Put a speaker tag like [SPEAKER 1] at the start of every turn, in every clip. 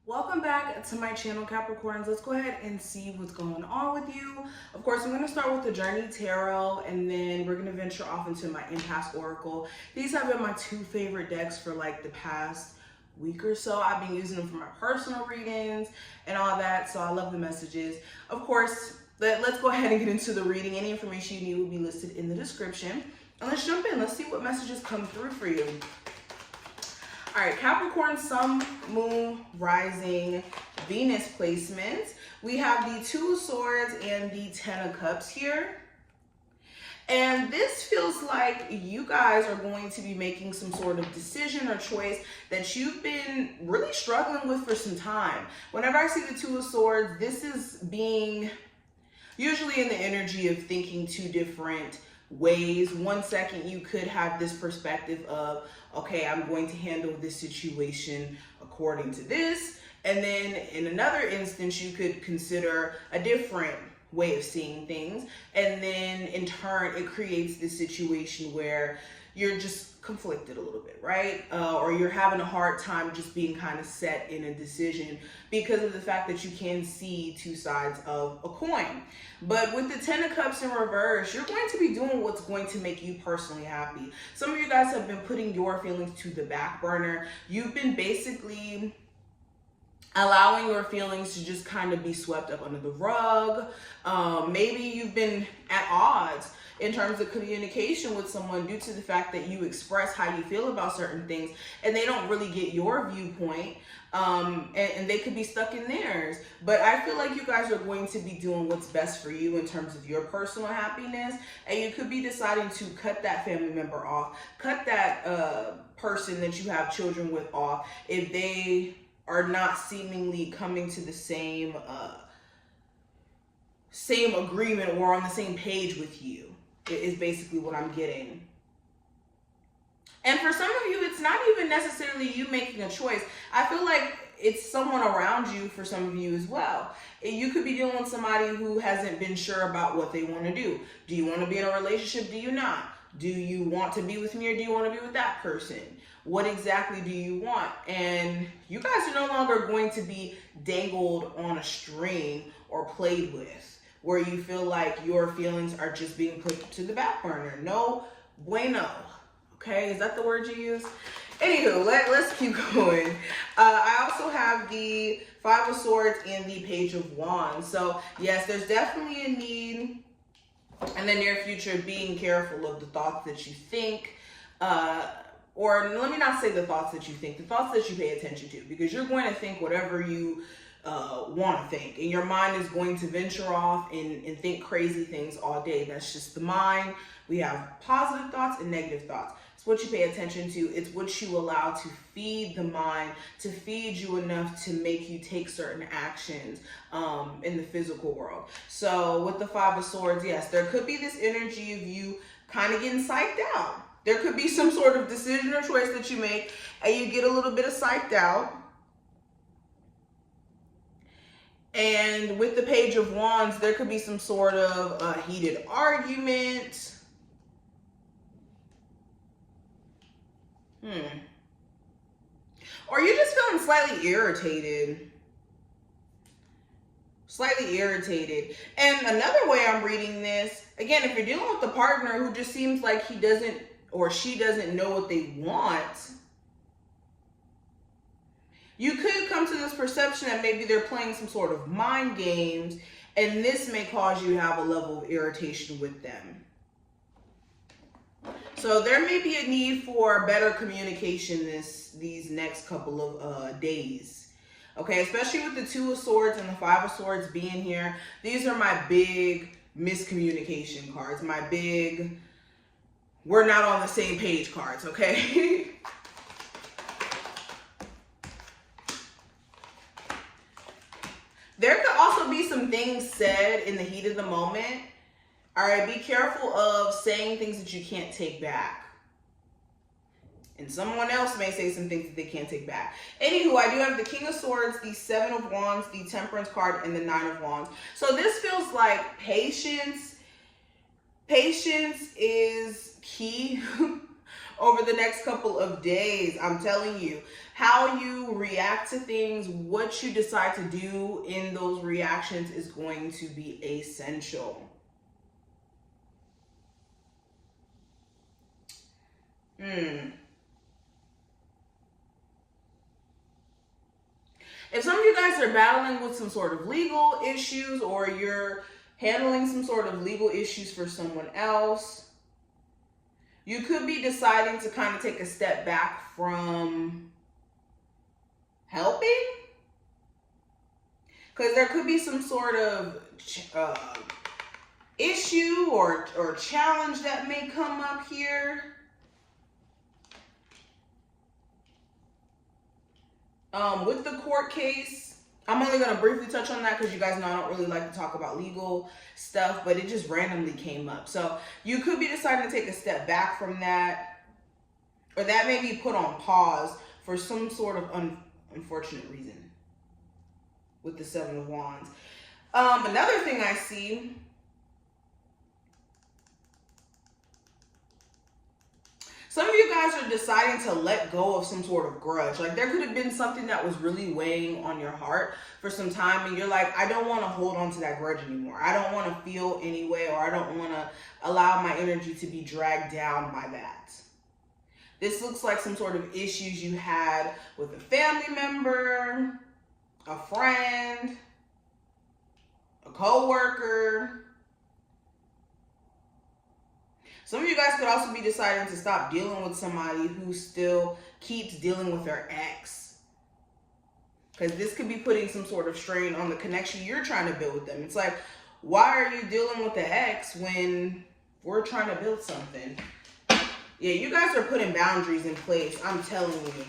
[SPEAKER 1] Welcome back to my channel, Capricorns. Let's go ahead and see what's going on with you. Of course, I'm going to start with the Journey Tarot, and then we're going to venture off into my Impasse Oracle. These have been my two favorite decks for like the past week or so. I've been using them for my personal readings and all that, so I love the messages. Of course, let's go ahead and get into the reading. Any information you need will be listed in the description. And let's jump in. Let's see what messages come through for you. All right, Capricorn, Sun, Moon, Rising, Venus placements. We have the Two of Swords and the Ten of Cups here. And this feels like you guys are going to be making some sort of decision or choice that you've been really struggling with for some time. Whenever I see the Two of Swords, this is being usually in the energy of thinking two different ways. One second you could have this perspective of, okay, I'm going to handle this situation according to this, and then in another instance you could consider a different way of seeing things, and then in turn it creates this situation where you're just conflicted a little bit, right? Or you're having a hard time just being kind of set in a decision because of the fact that you can see two sides of a coin. But with the Ten of Cups in reverse, you're going to be doing what's going to make you personally happy. Some of you guys have been putting your feelings to the back burner. You've been basically allowing your feelings to just kind of be swept up under the rug. Maybe you've been at odds in terms of communication with someone due to the fact that you express how you feel about certain things and they don't really get your viewpoint, and they could be stuck in theirs. But I feel like you guys are going to be doing what's best for you in terms of your personal happiness, and you could be deciding to cut that family member off, cut that person that you have children with off if they are not seemingly coming to the same agreement or on the same page with you, is basically what I'm getting. And for some of you, it's not even necessarily you making a choice. I feel like it's someone around you for some of you as well. You could be dealing with somebody who hasn't been sure about what they want to do. Do you want to be in a relationship? Do you not? Do you want to be with me, or do you want to be with that person? What exactly do you want? And you guys are no longer going to be dangled on a string or played with, where you feel like your feelings are just being put to the back burner. No bueno. Okay, is that the word you use? Anywho, let's keep going. I also have the Five of Swords and the Page of Wands. So yes, there's definitely a need in the near future being careful of the thoughts that you think, or let me not say the thoughts that you think, the thoughts that you pay attention to, because you're going to think whatever you want to think, and your mind is going to venture off and think crazy things all day. That's just the mind. We have positive thoughts and negative thoughts. It's what you pay attention to. It's what you allow to feed the mind, to feed you enough to make you take certain actions in the physical world. So with the Five of Swords, yes, there could be this energy of you kind of getting psyched out. There could be some sort of decision or choice that you make and you get a little bit of psyched out. And with the Page of Wands, there could be some sort of heated argument. Or you're just feeling slightly irritated. And another way I'm reading this, again, if you're dealing with a partner who just seems like he doesn't or she doesn't know what they want, you could come to this perception that maybe they're playing some sort of mind games, and this may cause you to have a level of irritation with them. So there may be a need for better communication these next couple of days. Okay, especially with the Two of Swords and the Five of Swords being here. These are my big miscommunication cards, my big we're not on the same page cards, okay? There could also be some things said in the heat of the moment. All right, be careful of saying things that you can't take back. And someone else may say some things that they can't take back. Anywho, I do have the King of Swords, the Seven of Wands, the Temperance card, and the Nine of Wands. So this feels like patience. Patience is key over the next couple of days. I'm telling you, how you react to things, what you decide to do in those reactions is going to be essential. If some of you guys are battling with some sort of legal issues, or you're handling some sort of legal issues for someone else, you could be deciding to kind of take a step back from helping. Because there could be some sort of issue or challenge that may come up here. With the court case, I'm only going to briefly touch on that because you guys know I don't really like to talk about legal stuff, but it just randomly came up. So you could be deciding to take a step back from that, or that may be put on pause for some sort of unfortunate reason with the Seven of Wands. Another thing I see, some of you guys are deciding to let go of some sort of grudge. Like there could have been something that was really weighing on your heart for some time, and you're like, I don't want to hold on to that grudge anymore. I don't want to feel any way, or I don't want to allow my energy to be dragged down by that. This looks like some sort of issues you had with a family member, a friend, a co-worker. Some of you guys could also be deciding to stop dealing with somebody who still keeps dealing with their ex. Because this could be putting some sort of strain on the connection you're trying to build with them. It's like, why are you dealing with the ex when we're trying to build something? Yeah, you guys are putting boundaries in place. I'm telling you.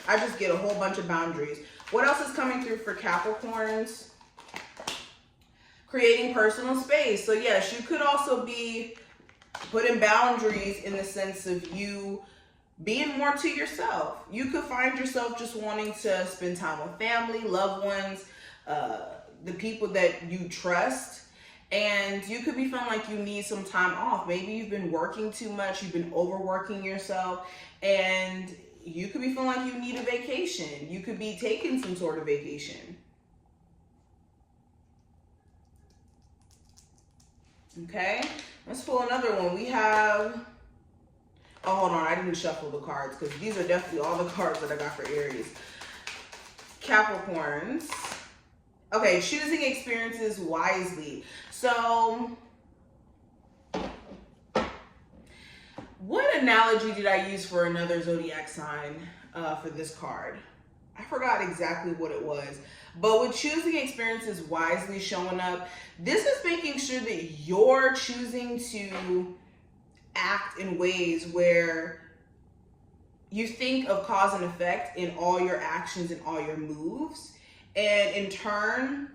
[SPEAKER 1] I just get a whole bunch of boundaries. What else is coming through for Capricorns? Creating personal space. So yes, you could also be putting boundaries in the sense of you being more to yourself. You could find yourself just wanting to spend time with family, loved ones, the people that you trust. And you could be feeling like you need some time off. Maybe you've been working too much. You've been overworking yourself. And you could be feeling like you need a vacation. You could be taking some sort of vacation. Okay, let's pull another one. We have, oh, hold on, I didn't shuffle the cards because these are definitely all the cards that I got for Aries. Capricorns. Okay, choosing experiences wisely. So, what analogy did I use for another zodiac sign for this card? I forgot exactly what it was. But with choosing experiences wisely showing up, this is making sure that you're choosing to act in ways where you think of cause and effect in all your actions and all your moves. And in turn,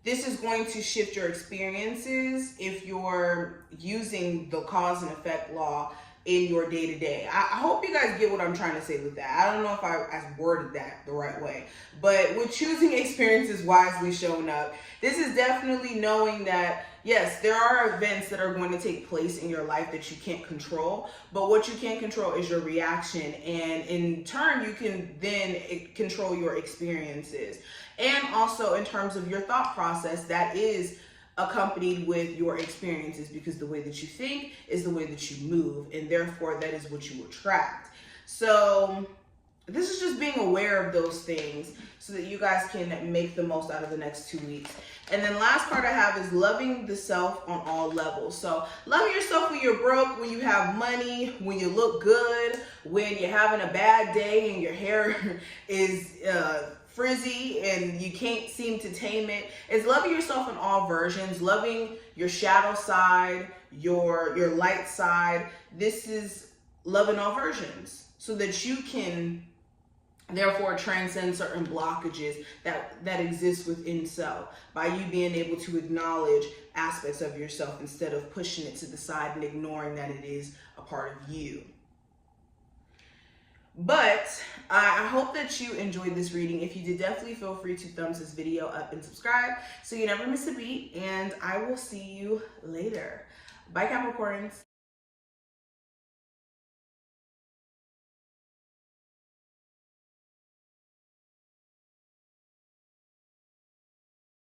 [SPEAKER 1] this is going to shift your experiences if you're using the cause and effect law in your day-to-day. I hope you guys get what I'm trying to say with that. I don't know if I worded that the right way, but with choosing experiences wisely showing up, this is definitely knowing that, yes, there are events that are going to take place in your life that you can't control, but what you can control is your reaction, and in turn, you can then control your experiences. And also in terms of your thought process, that is accompanied with your experiences, because the way that you think is the way that you move, and therefore that is what you attract. So this is just being aware of those things so that you guys can make the most out of the next 2 weeks. And then last part I have is loving the self on all levels. So loving yourself when you're broke, when you have money, when you look good, when you're having a bad day and your hair is frizzy and you can't seem to tame it. It's loving yourself in all versions, loving your shadow side, your light side. This is loving all versions so that you can therefore transcend certain blockages that exist within self by you being able to acknowledge aspects of yourself instead of pushing it to the side and ignoring that it is a part of you. But I hope that you enjoyed this reading. If you did, definitely feel free to thumbs this video up and subscribe so you never miss a beat. And I will see you later. Bye, Capricorns.